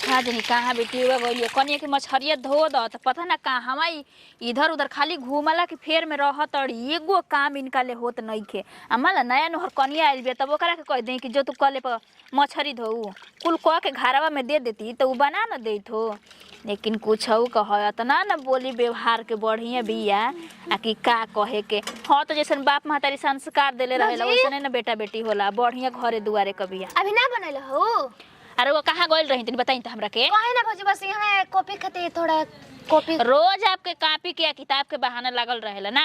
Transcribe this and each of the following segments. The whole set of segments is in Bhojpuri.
कहाँ जानी कहाँ बेटी हुआ गई कनिया के मछरिया धो द तो पता ना कहाँ इधर उधर खाली घूमला कि फेर में रहत और एगो काम इनका ले होत नहीं खे अमला नया नहर कनिया आइल बे तब ओकरा के कह दे कि जो तू कले पर मछरी धोऊ कुल कह के घरवा में दे देती तो उ बना न देत हो लेकिन कुछ कहत ना न बोली व्यवहार के बढ़िया बिया आ कि का कहे के हाँ तो जैसे बाप महतारी संस्कार देले रहेला वैसे न बेटा बेटी होला बढ़िया घरे दुआरे कबिया अभी ना बनल हो। अरे वो कहाँ गइल रही तनी बताई त हमरा के कहे ना भौजी बस यहाँ कॉपी खातिर थोड़ा कॉपी रोज आपके कॉपी के किताब के बहाना लागल रहेला ना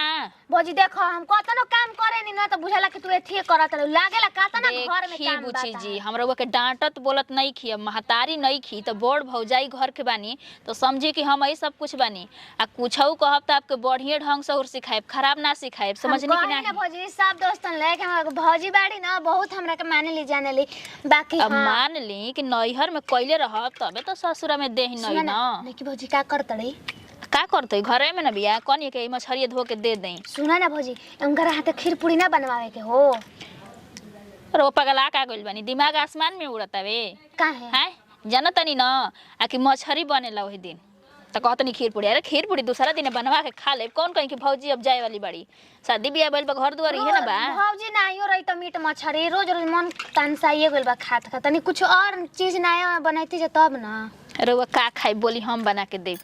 भौजी देखो हम कतनो काम करे नी ना तो बुझाला कि तू एथी करत लागेला कतना घर में काम बुची जी हमरा वो के डांटत बोलत नहीं खी महतारी नहीं खी तो बड़ भौजाई घर के बानी तो समझी कि हम ई सब कुछ बानी आ कुछौ कहब त आपके बढ़िया ढंग से और सिखाएब खराब ना सिखाएब समझनी कि ना भौजी सब दोस्तन लेके हम भौजी बाड़ी ना बहुत हमरा के माने ली जाने ली बाकी अब मान ली कि नैहर में कइले रहब तबे तो ससुरा में देही नहीं ना लेकिन भौजी का करतड़ी का करते घरे में ना बिया कनिया के मछरिया धो के दे दें सुना ना भौजी उनकर हाथ खीर पूरी ना बनवावे के हो रो पगला का गइल बानी दिमाग आसमान में उड़तावे काहे हैं जानतनी न आ कि मछरी बनेला वही दिन तो कहतनी खीर पूरी अरे खीर पूरी दूसरा दिन बनवा के खा ले कौन कहीं कि भौजी अब जाए वाली बड़ी शादी बियाह बैल घर दुआर है ना बा भौजी नाइयो रही तो मीट मछरी रोज रोज मन तनसाइए गइल बा खात खा तनी कुछ और चीज नया बनाइती जे तब ना अरे वो का खाई बोली हम बना के दे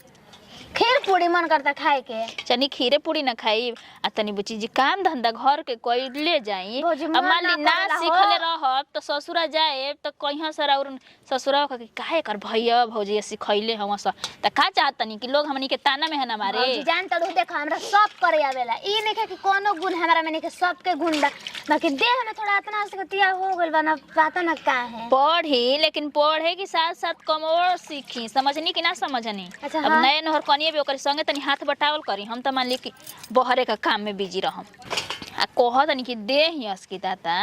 खीर पूरी मन करता खाए के चनी खीरे पूरी ना खाई आ तनी बुची जी काम धंधा घर के कोई ले जाई अब मान ली ना सीखले रहब तो ससुरा जाए तो कहिया सर और ससुरा के काहे कर भैया भौजी सिखैले हम स त का चाहतनी कि लोग हमनी के ताना में है ना मारे भौजी जान तड़ू देखो हमरा सब करे आवेला ई नहीं कि कोनो गुण हमरा में नहीं के सब के गुण बा बाकी देह में थोड़ा इतना सकतिया हो गइल बा ना पता ना का है पढ़ी लेकिन पढ़े के साथ साथ कम और सीखी समझनी कि ना समझनी अच्छा, अब नए नहर कनिए भी ओकर संगे तनी हाथ बटावल करी हम त मान ली कि बहरे का काम में बिजी रहम आ कहतनी कि दे ही अस्की ताता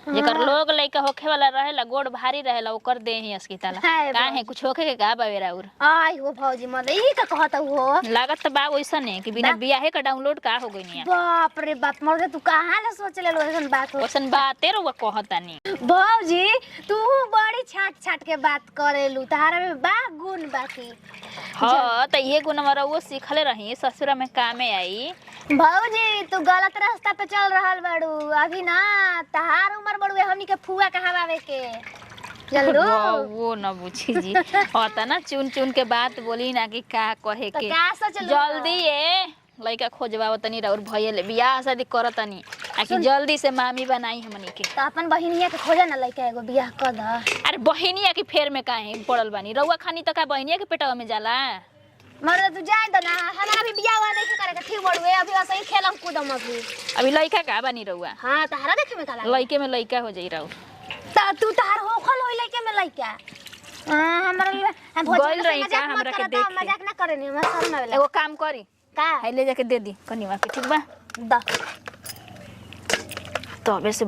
जेकर लोग लइका होखे वाला रहेला गोड़ भारी रहेला ओकर दे ही अस्की ताला काहे कुछ होखे के का बावेरा और आई हो भौजी मत ई का कहत हो लागत त बा वैसने कि बिना बियाहे का डाउनलोड का हो गइनी बाप रे बाप मर तू कहां ले सोच ले ऐसन बात हो ओसन बाते रो कहतानी भौजी तू बड़ी छाट छाट के बात करेलू तारा में बा गुण बाकी हां त ये गुण हमरा वो सीखले रही ससुरा में कामे आई भौजी तू गलत रास्ता पे चल रहल बाड़ू अभी ना तहार उम्र बड़ुए हमनी के फुआ कहवावे के जल्दो वो न बुझी जी होता ना चुन चुन के बात बोली ना कि का कहे के जल्दी ए लइका खोजवा तनी और भैया ले बियाह शादी करतनी आ कि जल्दी से मामी बनाई हमनी के त अपन बहिनिया के खोजा ना लइका एगो बियाह कर द अरे बहिनिया की फेर में काहे पड़ल बानी रउआ खानी त का बहिनिया के पेटवा में जाला मर तू जाए त ना हमरा भी बियाह वाला नहीं करे के ठीक बड़ुए अभी ऐसे ही खेलम कूदम अभी लइका का बानी रउआ हां तहरा देखे में काला लइके में लइका हो जाई रउ त तू तहार होखल होई लइके में लइका हमरा हम गोल रही का हमरा के देख मजाक ना करे नी हमरा शर्म आवेला एगो काम करी का है ले जाके दे दी कनिवा के ठीक बा द तबे से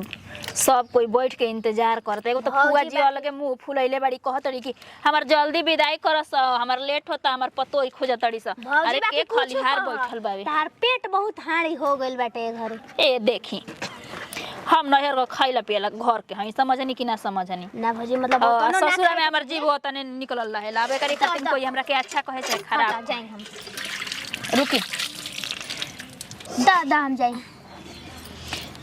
सब कोई बैठ के इंतजार करते एगो तो फुआ जी अलगे मुंह फुलैले बाड़ी कहतड़ी कि हमर जल्दी विदाई करस हमर लेट होता हमर पतो खोजतड़ी स अरे के खलिहार बैठल बावे तार पेट बहुत हाड़ी हो गइल बाटे घर ए देखी हम नहर को खइला पियला घर के हई समझनी कि ना समझनी ना भौजी मतलब कोनो ना ससुरा में हमर जीव तने निकलल रहे लाबे करी खातिर कोई हमरा के अच्छा कहे छै खराब जाई हम रुकी दा हम जाई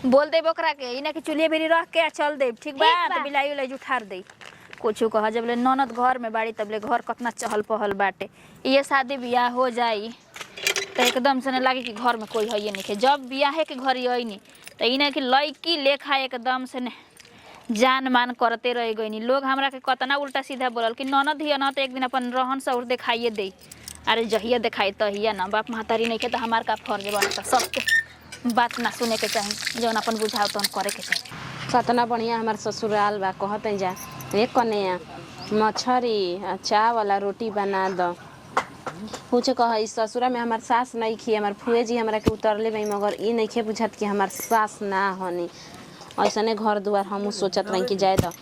बोल दे बकरा के इना कि चुलिए बेरी रख के चल दे ठीक बा तो बिलाई उलाई उठार दे कुछो कह जब ले ननद घर में बाड़ी तब ले घर कितना चहल पहल बाटे ये शादी बियाह हो जाई तो एकदम से न लागे कि घर में कोई है नहीं के जब बियाहे के घर आई नहीं तो इना कि लड़की लेखा एकदम से न जान मान करते रह गई लोग हमरा के कतना उल्टा सीधा बोलल कि ननद ही न तो एक दिन अपन रहन से और दिखाइए दे अरे जहिया दिखाई तहिया ना बाप महतारी नहीं के तो हमार का फर्ज बनता सबके बात ना सुने के चाहिए जौन अपन बुझाओ तो करे के चाहिए कतना बढ़िया हमार ससुराल बा कहते जा एक कन्या मछरी चावल रोटी बना द पूछे कह इस ससुरा में हमार सास नहीं खी हमार फुए जी हमरा के उतरले बई मगर ई नहीं खे बुझत कि हमार सास ना होनी ऐसने घर दुआर हम सोचत रही कि जाए द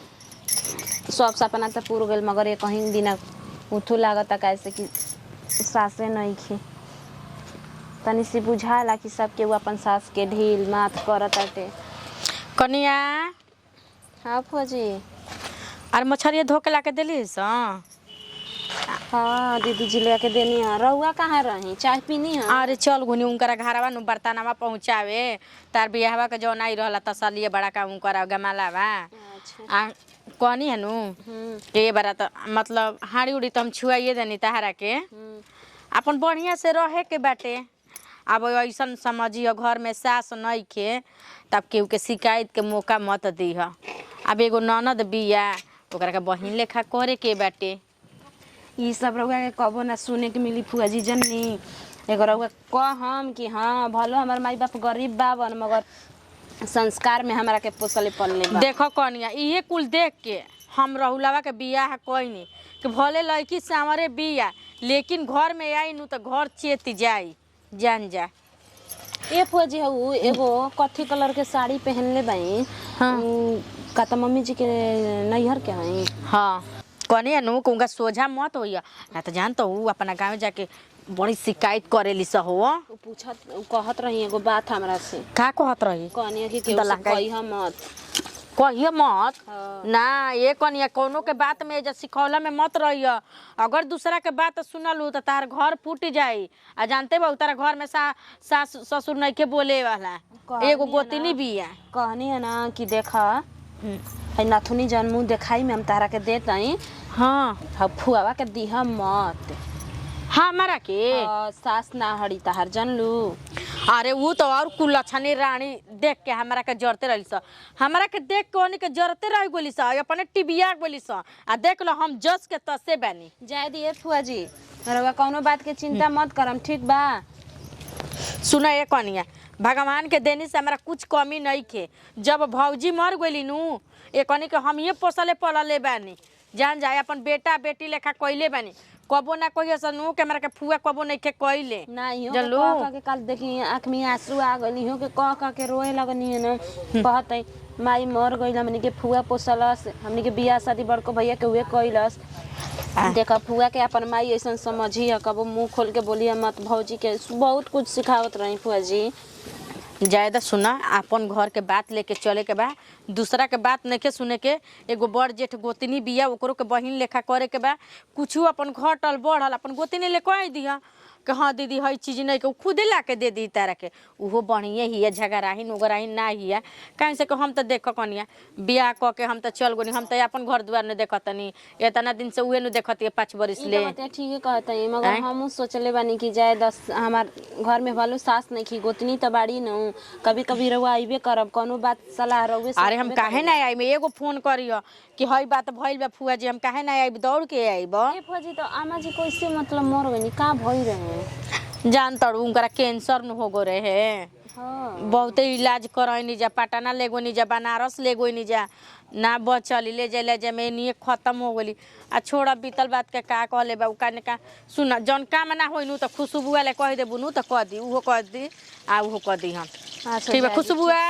सब सपना तो पूर गल मगर ये कहीं दिन उठू लागत कैसे कि सासे नहीं खी तनी से बुझाला कि सबके वो अपन सास के ढील माथ करत आटे कनिया हाँ फौजी और मछरिया धो के लाके दिली हाँ दीदी जी लेके देनी है। रहुआ कहाँ रही, चाय पीनी है? अरे चल गुनी उनकरा घरवा नु बर्तनवा पहुँचावे तार बियाहवा के जौन आई रहला तसलिए बड़ा का उनकरा गमालावा अच्छा। आ कहनी है नु के बड़ा तो मतलब हाड़ी उड़ी तो हम छुआइए देनी तहरा के अपन बढ़िया से रहे के बाटे। अब ऐसा समझिए घर में सास नहीं खे तब केहू के शिकायत के मौका मत दीह। अब एगो ननद बिया ओकरा के बहिन लेखा करे के बाटे। ये सब रहुआ के कबो ना सुने के मिली फुआ जी जननी। एगो रहुआ कहम कि हाँ भलो हमार माई बाप गरीब बावन मगर संस्कार में हमारा के पोसले पलले बा। देखो कनिया इहे कुल देख के हम रहुलवा के बियाह कइनी कि भले लड़की सांवरे बिया लेकिन घर में आई नु तो घर चेत जाई जान जा। ए फुआ जी हऊ एगो कथी कलर के साड़ी पहनले बाई। हाँ। का त मम्मी जी के नैहर के हई। हाँ कनिया नु उनका सोझा मत होइया ना तो जान तो ऊ अपना गाँव जाके बड़ी शिकायत करेली स हो। कहत रही एगो बात हमरा से। का कहत रही? कहनी कि केहू से कहिया मत। कहिए मत। हाँ। ना ये कनिया कोनो के बात में जब सिखौला में मत रहिए। अगर दूसरा के बात सुनलू तो तार घर फूट जाई। आ जानते बा तारा घर में सास ससुर नहीं के बोले वाला एगो गोतनी बिया। कहनी है ना कि देखा है नथुनी जन मुँह देखाई में हम तारा के देतई। हाँ फुआवा के दिहा मत। हमारा के सास ना हड़ी तार जनलू। अरे वो तो और कुलछनी रानी देख के हमरा के जरते रही स। हमरा के देख के ओनी के जरते रह गोली स अपने टिबिया गोली स आ देख लो हम जस के तसे बानी। जाय दिए फुआ जी रउआ कौनो बात के चिंता मत करम ठीक बा। सुना ये कनिया भगवान के देने से हमारा कुछ कमी नहीं खे। जब भौजी मर गई नु ये कनी के हम ये पोसले पलले बानी जान जाए अपन बेटा बेटी लेखा कइले बानी। कबो ना कोई ऐसा नु के हमरा के फुआ कबो नहीं के कइले नहीं जनलू। कह के काल देखी आँख में आंसू आ गई हो के कह के रोए लगनी है ना। कहते माई मर गई हमनी के फुआ पोसलस हमनी के बियाह शादी बड़को भैया के हुए कइलस। देखा फुआ के अपन माई ऐसा समझी है कबो मुंह खोल के बोलिए मत। भौजी के बहुत कुछ सिखावत रही फुआ जी। ज्यादा सुना अपन घर के बात लेके चले के बा दूसरा के बात नहीं के सुने के। एगो बड़ जेठ गोतनी बिया ओकरो के बहिन लेखा करे के बा। कुछ अपन घटल बढ़ल अपन गोतनी ले कह दिया कि हाँ दीदी हई चीज नहीं के खुदे ला के दे दी तारा के उहो बढ़िया ही है झगड़ाहीन उगराहीन ना ही है। कहीं से हम तो देख कनिया बियाह क के हम तो चल गोनी हम तो अपन घर द्वार नहीं देखतनी इतना दिन से उहे न देखती 5 बरिस ले। ठीक है कहते मगर हम सोचले बानी कि जाए 10 हमार घर में भलो सास नहीं की गोतनी तो बाड़ी न कभी कभी रउआ आइबे करब कोनो बात सलाह रउए। अरे हम काहे ना आई में एगो फोन करियो कि हई बात भइल बा फुआ जी हम काहे ना आई दौड़ के आईब। ए फुआ जी तो आमा जी कैसे मतलब मर गई का भई रहे जान तड़ू उनकरा कैंसर न हो गो रहे। हाँ। बहुते इलाज करनी जा पटना ले गोनी जा बनारस ले गोनी जा ना बचली ले जा में नहीं खत्म हो गई। आ छोड़ा बीतल बात के का कहले बा का ने का सुना जौन काम ना होई नु तो खुशबुआ ले कह देबू नु तो कह दी उहो कह दी आ उहो कह दी हम। ठीक बा खुशबुआ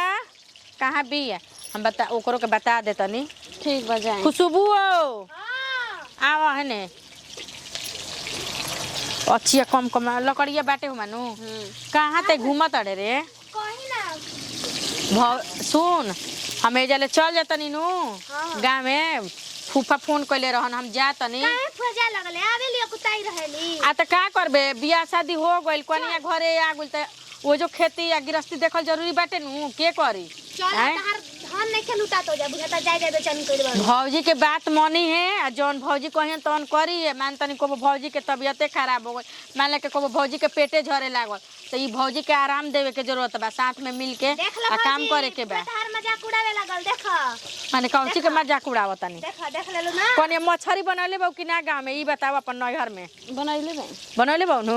कहाँ भी है हम बता ओकरो के बता देतनी। ठीक बा जाए खुशबू आवा है ने अच्छी कम कम लकड़िया बाटे हो मानू कहाँ ते घूमत अड़े रे सुन हम एजले चल जातनी नु गाँव में फूफा फोन कइले रहन हम जातनी आ त का करबे बियाह शादी हो गइल कनिया घरे आ गइल त वो जो खेती या गृहस्थी देखल जरूरी बाटे नु के करी। भौजी के बात मानी है आ जौन भौजी कहिन तौन करी है मान तनी को भौजी के तबियते खराब हो गई मान ले के को भौजी के पेटे झरे लागल तो ई भौजी के आराम देवे के जरूरत बा साथ में मिल के आ काम करे के बा। माने कौची के मजाक उड़ावतनी कने मछरी बनैले बा कि ना गाँव में ई बताओ अपन नैहर में बनैले बा नु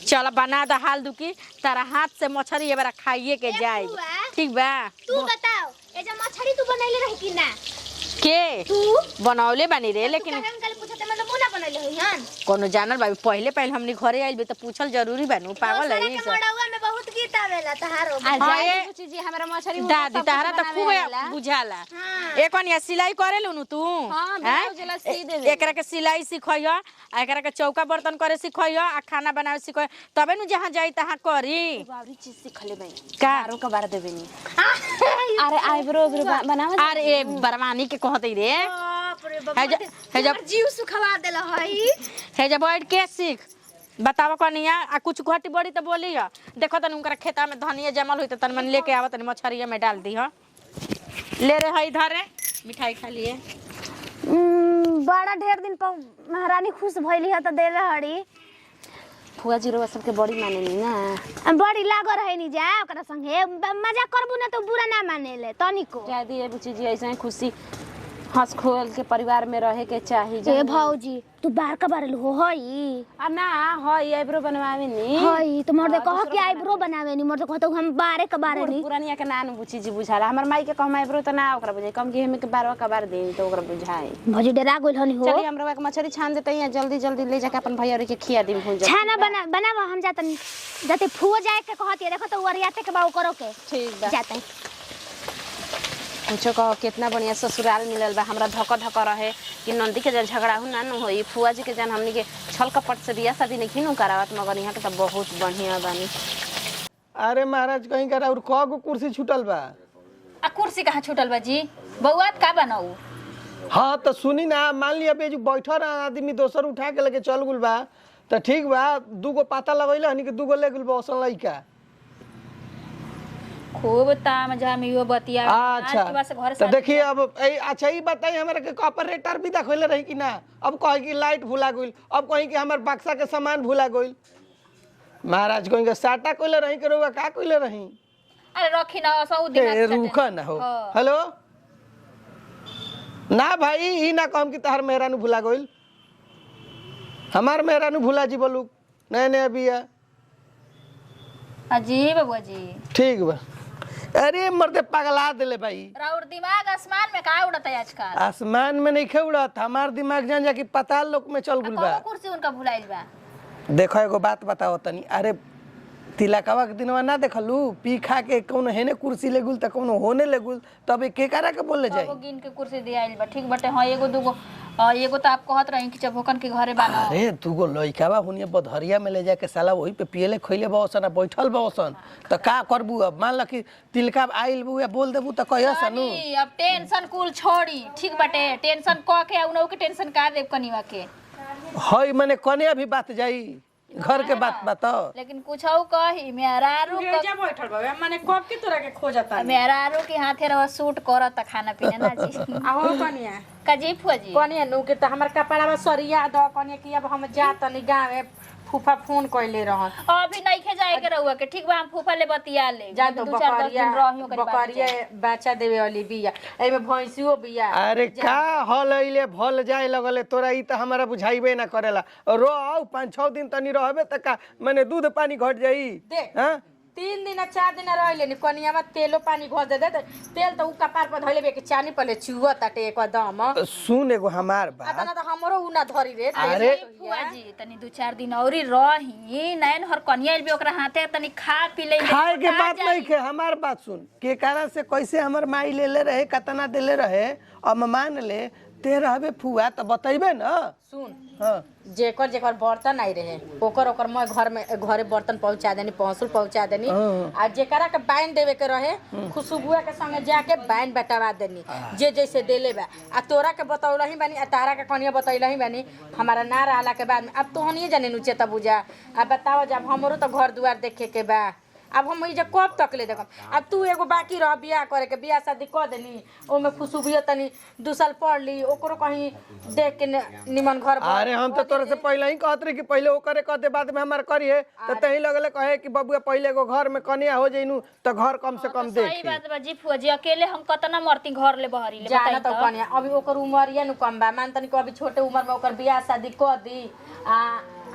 चल बना द हाल दुकी तारा हाथ से मछरी एबारा खाइए के जाए ठीक बा। तू बताओ ए जे मछली तू बनैले रही कि ना के तू बनौले बानी रे लेकिन मतलब मुना बनैले होई हन कोनो जानल बा पहले हमनी घरे आइल बे त पूछल जरूरी बानू पागल है ई सब मड़ौआ में बहुत गीत आवेला तहारो आ चीज हमरा मछरी दादी तारा त खूब बुझाला एक कनिया सिलाई करेलु नु तू हां ब्लाउज जला सी देबे एकरा के सिलाई सिखइयो आ एकरा के चौका बर्तन करे सिखइयो आ खाना बनावे सिखइयो तबे नु जहां जाई तहां करी बावरी चीज सिखले बई का बारो का बार देबे नी। अरे आईब्रो बनावे अरे ए बरवानी के कहतई रे रे बाप है जब जीव सुखवा देला हई है जब बैठ के सीख बतावा कनिया आ कुछ घटी बड़ी तो बोली है देखो तन उनकर खेता में धनिया जमल हुई तो तन मन लेके आवत तन मछरिया में डाल दी ह ले रे हई धरे मिठाई खा लिए बड़ा ढेर दिन पर महारानी खुश भइली है तो देले हड़ी फुआ जीरो सबके बड़ी मानेनी ना बड़ी लाग रहे नी जा ओकरा संगे मजाक करबू ना तो बुरा ना मानेले तनिको कह दिए बुची जी ऐसे खुशी हंस खोल के परिवार में रहे के चाहिए ए भौजी तू बार का बार हो हई आ ना हई आईब्रो बनवावे नी हई तो मर्दे कह के आईब्रो बनावे नी मर्दे कहतो हम बारे का बारे नी पुरानिया के नान बुची जी बुझाला हमर माई के कहम आईब्रो तो ना ओकरा बुझाई कम के हमें के बारवा का बार दे तो ओकरा बुझाई भौजी डरा गइल हनी हो चलिए हमरा एक मछली छान देते हैं जल्दी जल्दी ले जाके अपन भैया के खिया दी भूल जा छाना बनावा हम जातन जाते फुओ जाए के कहती देखो तो वरियाते के बाऊ करो के ठीक बा जाते पूछो कहो कितना बढ़िया ससुराल मिलल बा हमरा धक धक रहे कि नंदी के जल झगड़ा हो ना न होई फुआ जी के जन हमनी के छल कपट से बियाह शादी नहीं खिनु करावत मगर यहाँ के तो बहुत बढ़िया बानी अरे महाराज कहीं कर और कगो कुर्सी छूटल बा आ कुर्सी कहाँ छूटल बा जी बउआ का बनाऊ हाँ तो सुनी ना मान लिया बे जो बैठल आदमी दोसर उठा के लेके चल गुल बा तो ठीक बा दूगो पाता लगैल हनी के दूगो ले गुल बा ओसन लइका खूब ताम झाम इहो बतिया अच्छा तो देखिए अब अच्छा ये बताइए हमारे के ऑपरेटर भी देखले रही कि ना अब कहे कि लाइट भुला गइल अब कहे कि हमार बक्सा के सामान भुला गइल महाराज कहीं के साटा कोइले रही के रोगा का कोइले रही अरे रखी ना सौ दिन रुका ना हो हेलो ना भाई ई ना कहम कि तहर मेहरानू भुला गइल हमार मेहरानू भुला जी बोलू नए नए बिया अजी बबुआ जी ठीक बा अरे मर्दे पगला देले भाई राउर दिमाग आसमान में का उड़ता है आजकल आसमान में नहीं खे उड़त हमार दिमाग जान जा कि पाताल लोक में चल गुल बा कौन कुर्सी उनका भुलाइल बा देखो एगो बात बताओ तनी अरे तिलकवा के दिनवा ना देखलू पी खा के कौन हेने कुर्सी ले गुल त कौन होने ले गुल तब के करा के बोले जाई वो गिन के कुर्सी दियाइल बा ठीक बटे हां एगो दूगो एगो तो आप कहत रही कि चबोकन के घरे बाना अरे दूगो लइकावा हुनिया बधरिया में ले जाके साला वही पे पियले खइले बौसन बैठल बौसन त का करबू अब मान ल कि तिलका आइल बू या बोल देबू त कहिया सनु अब टेंशन कुल छोड़ी ठीक बटे टेंशन क के उनौ के टेंशन का देब कनिवा के हई माने कने अभी बात जाई घर के बात बताओ लेकिन कुछ औ कही मेहरारू जा बैठल बा माने कब के तोरा के खोजता मेहरारू के हाथे रह सूट करत खाना पीना ना जी आहो कनिया कजी फुआ जी कनिया नु के त हमर कपड़ा में सरिया द कनिया कि अब हम जा तनी गांव में फूफा फोन कइले रहन अभी नहीं खे जाए के रहुआ के ठीक बा हम फूफा ले बतिया ले जा तो दो चार दस दिन रहियो करी बकरिया बच्चा देवे वाली बिया एमे भैंसियो बिया अरे का हल अइले भल जाए लगले तोरा ई त हमरा बुझाइबे ना करेला रो आउ 5-6 दिन तनी रहबे त का माने दूध पानी घट जाई हां 3 दिन 4 दिन रहले नि कनिया में तेलो पानी घोल दे दे तेल त उ कपार पर धइले बे के चानी पले चुवा ताटे एकदम सुन एगो हमार बात आता ना त हमरो उ ना धरी रे अरे फुआ जी तनी 2-4 दिन औरी रही नैन हर कनिया भी ओकरा हाथे तनी खा पी ले खाए के बात नहीं के हमार बात सुन के कारण से कैसे हमर माई ले ले रहे कतना देले रहे अब मान ले ते रहबे फुआ त बतइबे ना सुन हां जेकर जेकर बर्तन आई रहे ओकर ओकर मैं घर में घरे बर्तन पहुंचा देनी पहुंचुल पहुंचा देनी आ जेकरा के बाइन देवे के रहे खुशबुआ के संगे जाके बाइन बटवा देनी जे जैसे देले बा आ तोरा के बतौलही बानी आ तारा के कनिया बतौलही बानी हमारा ना रहला के बाद में अब तो हनिए जाने नुचे त बुझा अब बताओ जब हमरो तो घर दुआर देखे के बा अब हम इजे कब तक ले देखम अब तू एगो बाकी रह बियाह करे के बियाह शादी कर देनी ओमे खुशबुआ तनी 2 साल पढ़ ली ओकरो कहीं देख के निमन घर अरे हम तो तोरा से पहले ही कहत रही कि पहले ओकरे कहते बाद में हमार करिए त तही लगले कहे कि बबुआ पहले एगो घर में कन्या हो जइनु त घर कम से कम देख सही बात बा जी फुआ जी अकेले हम कतना मरती घर ले बहरी ले जाना तो कन्या अभी ओकर उम्र या नु कम बा मान तनी को अभी छोटे उम्र में ओकर बियाह शादी कर दी आ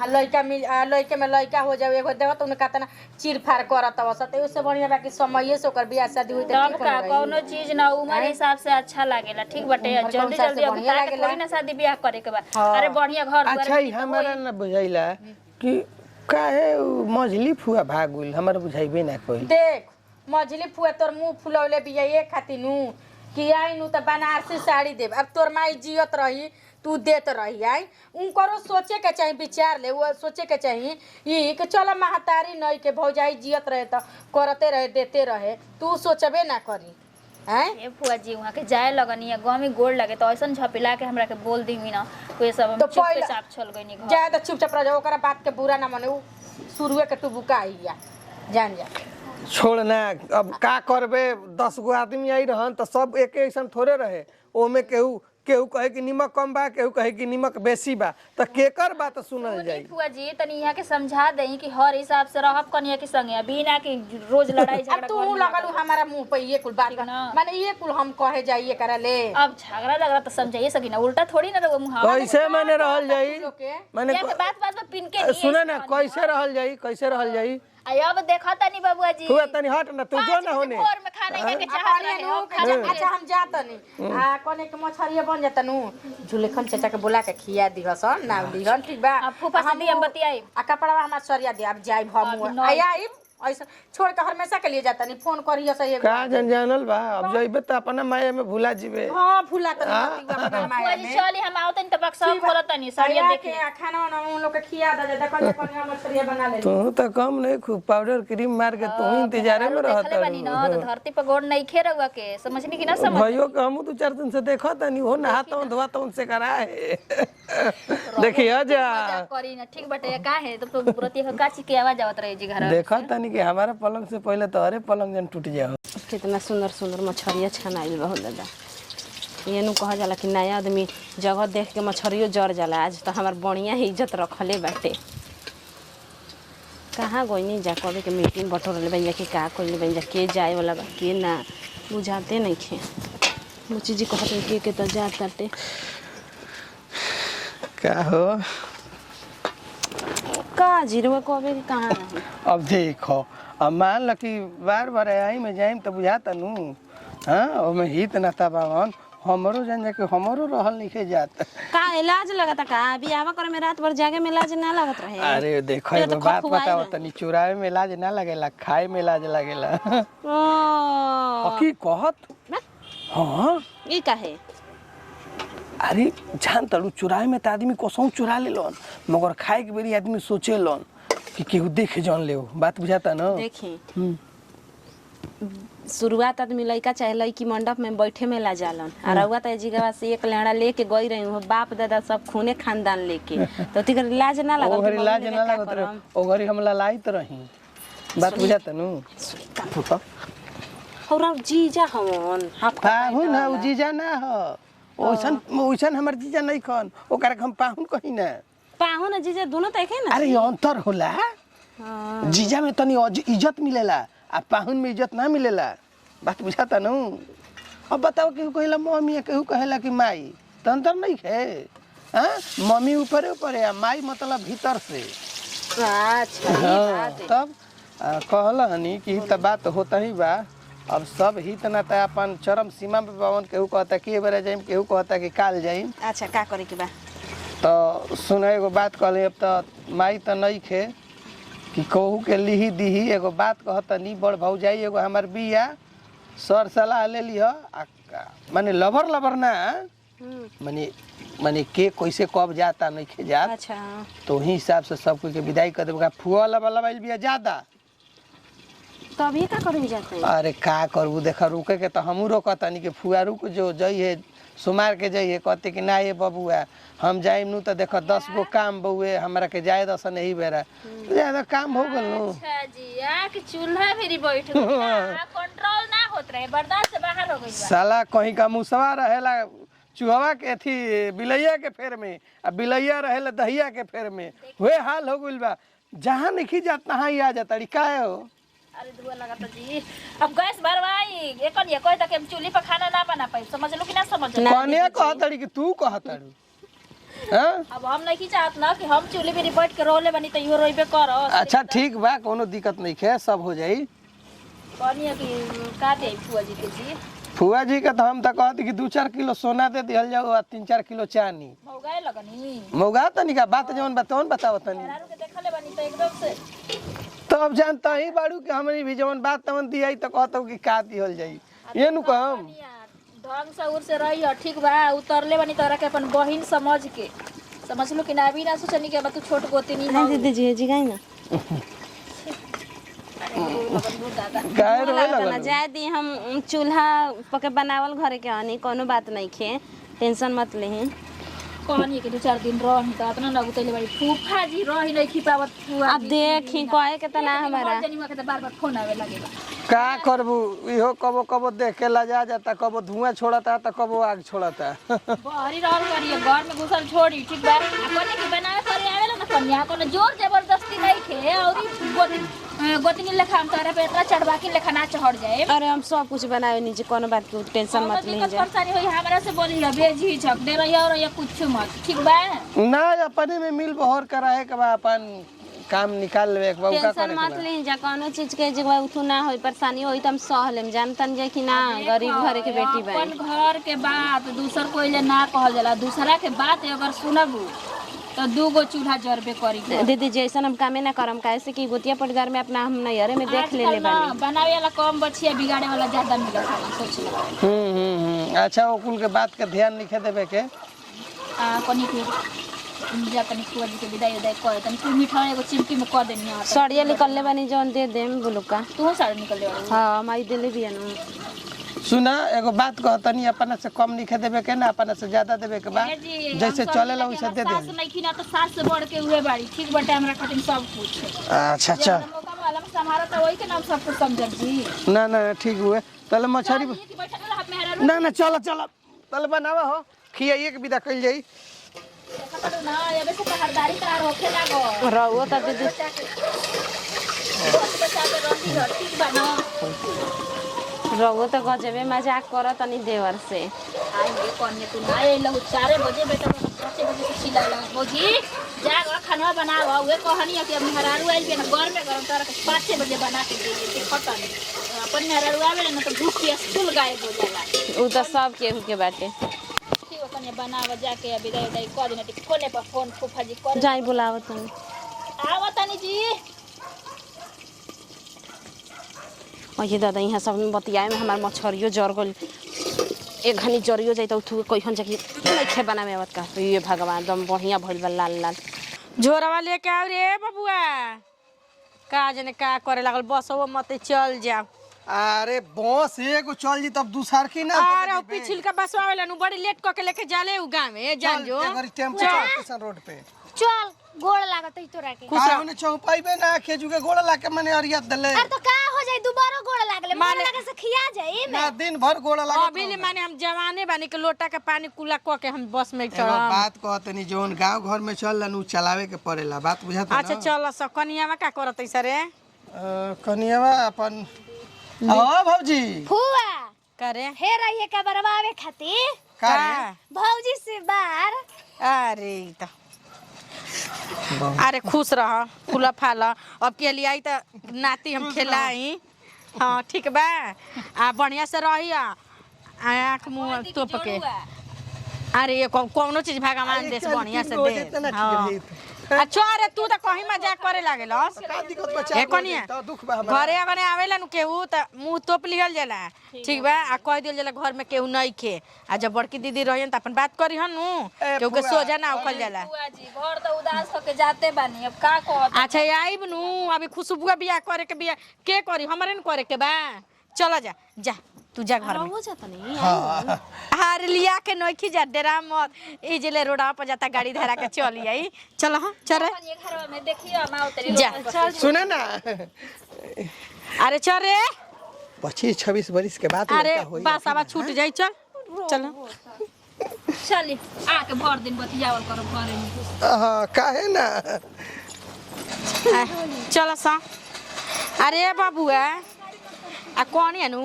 लइका में लइका हो जावे एगो देखत उन कतना चीर फाड़ करत आवसत उससे बढ़िया बाकी समय से ओकर बियाह शादी हुई त तब का कोनो चीज ना उम्र हिसाब से अच्छा लागेला ठीक बटे जल्दी जल्दी अब ताके थोड़ी ना शादी ब्याह करे के बा अरे बढ़िया घर दुआर अच्छा ही हमारा ना बुझाइला कि काहे मझली फुआ भागुल हमरा बुझाइबे ना कोई देख मझली फुआ तोर मुंह फुलौले बिया ये खातिनु कि आई नु त बनारसी साड़ी देब अब तोर माई जियत रही तू देत रही आई उनकरो सोचे के चाहिए विचार ले वो सोचे के चाहिए ई कि चल महतारी नई के भौजाई जियत रहे त करते रहे देते रहे तू सोचबे ना करी हैं ए फुआ जी वहाँ के जाए लगनी है गाँव में गोड़ लगे तो ऐसा झपिला के हमरा के बोल दी ना तो ये सब हम तो चुपके पहले- चाप चल गई घर जाए तो चुपचाप रह जाओ ओकरा बात के बुरा ना माने उ शुरुए के टुबुका आइया जान जा छोड़ ना अब का करबे 10 गो आदमी आई रहन तो सब एक ऐसा थोड़े रहे ओमे केहू केहू कहे कि नीमक कम बा केहू कहे कि नीमक बेसी बा तो केकर बात सुनल जाई फुआ जी तनी यहाँ के समझा दें कि हर हिसाब से रहब कनिया के संगे अभी ना कि रोज लड़ाई अब झगड़ा तू घर में लगल लगा हमारा मुंह पे ये कुल बात ठीक ना। माने ये कुल हम कहे जाइए करे ले अब झगड़ा लग रहा तो समझाइए सकी ना उल्टा थोड़ी ना रहो मुँह कैसे माने रहल जाई लोग के माने बात बात में पिन के सुने ना कैसे रहल जाई कैसे रहल जाई अब देखा तनी बबुआ जी तू तनी हट ना तू जो ना होने भोर में खाना ही के चाहत अपने रहे नु अब खा जा अच्छा हम जात नहीं आ कोने के मछरिया बन जाता नु झुलेखन चाचा के बुला के खिया दिहस ना दिहन ठीक बा अब फूफा से दी हम बतियाई आ कपड़ा हमार सरिया दे अब जाई हम आया आई ऐसा छोड़ के हमेशा के लिए जाता नहीं फोन करियो से का जन जानल बा अब जइबे त अपना माया में भुला जिबे हां भूला तो नहीं अपना फुआ माया जी में चली हम आवतन तो बक्सा खोलत तनी साड़िया आया देख के खाना वाना उन लोग के खिया दे देखो कोने मछरिया बना ले तू तो कम नहीं खूब पाउडर क्रीम मार के तू इंतजारे में रहत देखले बनी ना तो धरती पर गोड़ नहीं खे रहुआ के समझनी कि ना समझ भाइयों के हम दो 4 दिन से देखो तनी हो नहाता धोता उनसे करा है देखिए जा मजाक करी ना ठीक बटे का है तो व्रती का काची के आवाज आवत रही जी घर देखो तनी कि हमारा पलंग से पहले तो अरे पलंग जन टूट जाओ कितना सुंदर सुंदर मछरिया छनाइल बहुत दादा ये नु कहा जाला कि नया आदमी जगह देख के मछरियो जर जाला आज तो हमार बढ़िया ही इज्जत रखले बाटे कहाँ गई जा कभी के मीटिंग बटोरले बन जा कि का कइले बन जा के जाए वाला बा के ना बुझाते नहीं खे मुची जी कहते के तो जात ताटे का हो का जीरो कबे के कहाँ रही अब देखो अब मान लो कि बार बार आई में जाइम तो बुझाता नु हाँ ओमे हित ना तबावन हमरो जान जाके हमरो रहल नहीं जात का इलाज लगता का बियाह करे में रात भर जागे में इलाज ना लगत रहे अरे देखो ये एगो तो बात खखुआई बताओ ना। तनी चुरावे में इलाज ना लगेला खाए में इलाज लगेला ओ हकी कहत ना? हाँ ई काहे अरे जान तलू चुराए में तो आदमी कोसों चुरा ले लोन मगर खाए के बेरी आदमी सोचे लोन कि केहू देखे जान ले बात बुझाता ना देखी शुरुआत आदमी लड़का चाहे लड़की मंडप में बैठे में ला जालन और रउआ त जीगवा से एक लेड़ा लेके गई रही हूँ बाप दादा सब खूने खानदान लेके तो तिकर लाज ना ओ लगा घरी लाज ना लागत रहे ओ घरी हम ललाइत रही बात बुझाता नु और जीजा हमन हाफ पाहुन ना उ जीजा ना हो ओइसन ओइसन हमर जीजा नहीं खन ओकरा के हम पाहुन कही ना पाहु न जीजा दोनों त एके ना अरे ये अंतर होला जीजा में तनी इज्जत मिलेला आ पाहुन में इज्जत ना मिलेला बात बुझाता नु अब बताओ केहू कहेला मम्मी केहू कहेला कि माई तो अंतर नहीं है हाँ मम्मी ऊपर ऊपर है माई मतलब भीतर से अच्छा हाँ, तब कहला हनी कि त बात होता ही बा अब सब हित ना त अपन चरम सीमा पे पावन केहू कहता कि बेरा जाइम केहू कहता कि काल जाइम अच्छा का करे के बा तो सुना एगो बात कहले अब तो माई तो नहीं खे कि कहू के लिही दीही एगो बात कहता नी बड़ भौजाई एगो हमार बिया सर सलाह ले लिह माने लबर लबर ना माने माने के कैसे कब जाता नहीं खे जात अच्छा तो वही हिसाब से सब कोई के विदाई कर देगा फुआ लबा लबाइल बिया ज्यादा तो अभी का करे जाते हैं अरे का करबू देखा रुके के तो हमू रोकतानी कि फुआ रुक जो जइए सुमार के जाइए कहते कि ना ये बबुआ हम जाइम नु तो देखो 10 गो काम बउए हमरा के जाए दस नहीं बेरा ज्यादा काम हो गल नु अच्छा जी आ कि चूल्हा भी बैठ गई कंट्रोल ना होत रहे बर्दाश्त से बाहर हो गई बा साला कहीं का मुसवा रहेला चूहवा के थी बिलैया के फेर में आ बिलैया रहेला दहिया के फेर में वे हाल हो गइल बा जहां नहीं जात तहां ही आ जाता का हो अरे धुआं लगा तो जी अब गैस भरवाई एकन ये कोई तक चूल्ही पर खाना ना बना पाई समझ लो कि ना समझ लो कने कहतड़ी कि तू कहतड़ू हां अब हम नहीं चाहत ना कि हम चूल्ही पे बैठ के रोले बनी तो इहो रोइबे करो अच्छा ठीक बा कोनो दिक्कत नहीं है सब हो जाई कहनी कि का दे फुआ जी के जी फुआ जी का तो हम तो कहती कि 2-4 किलो सोना दे दिहल जाओ और 3-4 किलो चांदी मौगाए लगनी मौगा तनी का बात जवन बताओ बताओ तनी दारू के देखले बनी तो एकदम से तो अब जानता ही बाड़ू कि हमरी भी जवन बात तवन दिया तो कहतो कि का दिहल जाई ये नु कहम ढंग से उर से रही हो ठीक बा उतरले बनी तोरा के अपन बहिन समझ के समझ लो कि ना भी ना सोचनी के तू छोट गोती नहीं नहीं दीदी जी जी गई ना गाय रोए ना लगल जाए दी हम चूल्हा पके बनावल घरे के हनी कोनो बात नहीं खे टेंशन मत लेही कहनी कि 2-4 दिन रही त इतना न उतैले बड़ी फूफा जी रही नहीं खिपावत फुआ अब देखी कहे के तना हमारा के त बार-बार फोन आवे लगेला का करबू इहो कबो कबो देख के लजा जाता कबो धुआं छोड़ता त कबो आग छोड़ता बहरी रहल करिए घर में घुसल छोड़ी ठीक बा अपने के बनावे करे आवेला ना कन्या कोनो जोर जबरदस्ती नहीं खे औरी गोतनी लेखा हम तोरा पे इतना चढ़वा के लेखा ना चढ़ जाए अरे हम सब कुछ बनावे नीचे कोनो बात की टेंशन मत ली जा परेशानी होई हमरा से बोली है बेजी झक दे रही और या कुछ मत ठीक बा ना अपने में मिल बहर कराए के बा अपन काम निकाल लेवे के बा का टेंशन करे मत ली जा कोनो चीज के जगह उठू ना होई परेशानी होई त हम सह लेम जानतन जे कि ना गरीब घर के बेटी बा अपन घर के बात दूसर कोई ले ना कहल जाला दूसरा के बात अगर सुनबू तो 2 गो चूल्हा जरबे करी दीदी जैसन हम कामे ना करम काहे से कि गोतिया परिवार में अपना हम नैहरे में देख ले बानी बनावे वाला कम बचिया बिगाड़े वाला ज्यादा मिलत है सोच लो अच्छा ओकुल के बात के ध्यान लिखे देवे के कनी के जा तनी कुआ जी के विदाई उदाई कर तनी कुल मिठाई एगो चिमकी में कर देनी है सड़िया निकलले बानी जौन दे देम बुलुका तू साड़ी निकल ले हां माई देले बिया न सुना एगो बात कहतनी अपना से कम लिखे देवे के ना अपना से ज्यादा देवे के बा जैसे चलेला वैसे दे दे सास नहीं खिना तो सास से बढ़ के हुए बाड़ी ठीक बटे हमरा खातिर सब कुछ अच्छा अच्छा मौका वाला में हमारा तो वही के नाम सब कुछ समझल जी ना ना ठीक हुए तले मछरी ये कि बैठल रह में हरा ना ना चलो चलो तले बनावा हो खियाइए के विदा कइल जाई ना ये बस पहरदारी करार होखे लागो रहुओ त दीदी बच्चा के रही हो ठीक बा ना रहुओ त गजबे मजाक करत तनी देवर से आएंगे कौन तू ना ये लो 4 बजे बेटा 5 बजे से चिल्ला लगा भौजी जाग खाना बनावा वे कहनी है कि अब हरारू आइल के ना घर में गरम तारा 5 बजे बना के दे दे खत्म अपन हरारू आवे ना तो भूख के स्कूल गायब हो जाला उ त सब केहू के बाटे ठीक ओकने बनावा जाके विदाई उदाई कर देना टिक कोने पर फोन फूफा जी कर जाई बुलावत तनी आवत तनी जी ये दादा यहाँ सब में बतियाए में हमार मछरियो जर गल एक घनी जरियो जाई त उठू कहिन जाके नहीं बनावे आवत का ये भगवान एकदम बढ़िया भइल बा लाल लाल झोरवा लेके आव रे बबुआ का जने का करे लागल बसवो मत चल जाओ अरे बस एगो चल जी तब दूसर की ना अरे पिछिल का बसवा वाला नु बड़ी लेट क के लेके जाले उ गांव में जान जो अगर टेम्पो स्टेशन रोड पे चल गोड़ लागत है तोरा के का होने चौपाईबे ना खेजू के गोड़ ला के मने अरिया दले अरे तो का हो जाई दोबारा गोड़ लागले गोड़ लागे से खिया जाई ना दिन भर गोड़ ला अभी ले माने हम जवाने बानी के लोटा के पानी कुला क के हम बस में एगो चढ़म बात कहतनी जोन गांव घर में चल नु चलावे के पड़ेला बात बुझात ना अच्छा चल सकनिया में का करत है सरे कनियावा अपन हां भौजी फुआ करे हे रहिए का बरवावे खातिर का रे? भौजी से बार अरे त अरे खुश रह फूला फाला अब के लिए आई त नाती हम खिलाई हाँ ठीक बा आ बढ़िया से रही आँख मुँह तोप के अरे ये कौनो चीज भगवान देश बढ़िया से दे हाँ। अच्छा अरे तू तो कहीं मजाक करे लागेल का दिक्कत बचा ए कनिया तो दुख बा हमरा घरे अगर आवेला नु केहू त मुंह तोप लिहल जाला ठीक बा आ कह दियल जाला घर में केहू नहीं खे आ जब बड़की दीदी रहियन त अपन बात करी हनु केहू के सोजा ना उखल जाला बुआ जी घर तो उदास होके जाते बानी अब का कहत अच्छा आइब नु अभी खुशबुआ बियाह करे के बियाह के करी हमरे न करे के बा चला जा जा तू जा घर में हो जाता नहीं हार लिया के नोखी जा डेरा मत ई जिले रोडा पर जाता गाड़ी धरा के चली आई चल हां चल ये घर में देखियो माँ तेरी जा सुने ना अरे चल रे 25-26 बरिस के बाद अरे लड़का होई बस अब छूट जाई चल चल चली आके भर दिन बतियावल करो घरे में हां काहे ना चल सा अरे बाबुआ आ कौन है नु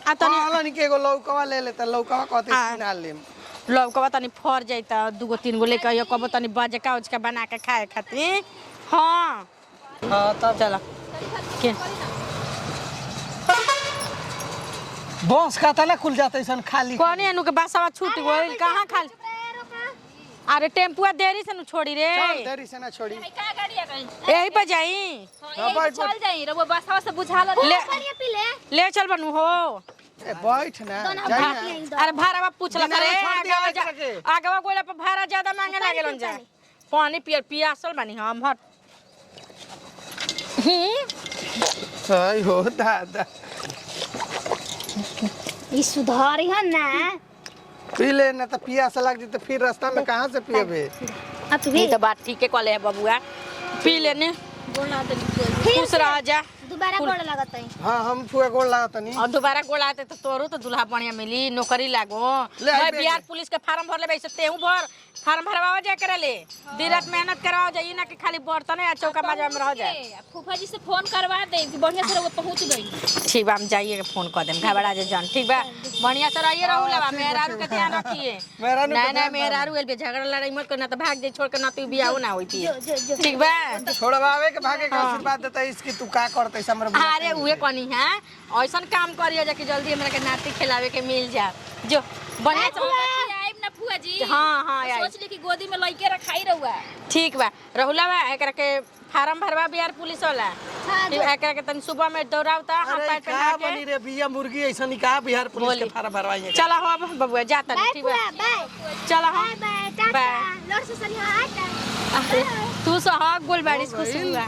आ तनी हां के एगो लौकवा ले ले त लौकवा कहते सिना लेम लौकवा तनी फर जाई त 2-3 गो लेके आइयो कबो तनी बजका उजका बना के खाए खातिर हां हां तब चल के बस खाता ना खुल जाते सन खाली कौन है नु के बासवा छूट गइल कहां खाली अरे टेम्पुआ देरी से नु छोड़ी रे चल देरी से ना छोड़ी का गाड़ी आ गई यही पे जाई हां चल जाई रे वो बसवा से बुझाल ले करिए पीले ले चल बनू हो ए बैठ ना जाई ना अरे भाड़ा पूछला बिना रे छोड़ दिया एकरा के। आगवा गोला पर भाड़ा ज्यादा मांगे लागेलन जा पानी पियर पियासल बानी हम हट आई हो दादा ई सुधारी है ना पी ले ना तो पियास लग जी तो फिर रास्ता में कहाँ से पियबे अब भी ये तो बात ठीक है कले है बबुआ पी लेने खुश रह जा दोबारा गोड़ लगत है हाँ हम फुआ गोड़ लागत नहीं और दोबारा गोल आते तो तोरू तो दुल्हा बढ़िया मिली नौकरी लागो ले आई मैं बेटी। बिहार पुलिस के फार्म भर ले तेहू भर फार्म भरवाओ जा करे ले दिन रात मेहनत करवाओ जाइए ना कि खाली बर्तन है चौका माजा में रह जाए फूफा जी से फोन करवा दे कि बढ़िया से वो पहुंच गई। ठीक बा हम जाइए फोन कर देम घबरा जे जान ठीक बा बढ़िया से रहिए रहू लबा मेहरारू के ध्यान रखिए मेहरारू के नहीं नहीं ध्यान मेहरारू एल झगड़ा लड़ाई मत करना तो भाग जाई छोड़ के ना तू बियाह ना होई थी ठीक बा छोड़वावे के भागे का आशीर्वाद देता है इसकी तू का करते हमर अरे उहे कनी है ऐसा काम करिए जा कि जल्दी हमरा के नाती खिलावे के मिल जा जो बढ़िया से आइब ना फुआ जी। हाँ हाँ आई। सोच ली कि गोदी में लइके रखाई रहुआ। ठीक बा रहुला बा एकरा के फार्म भरवा बिहार पुलिस वाला एकरा के तनी सुबह में दौड़ावता हम अरे पैर पे का के बनी रे बिया मुर्गी ऐसा नहीं का बिहार पुलिस के बोली। फार्म भरवाएंगे चला हो अब बबुआ जाता नहीं ठीक बा बाय चला हो बाय टाटा बाय। लड़ से सरिया आता अरे, तू सहाग बोल बारिश खुश हुआ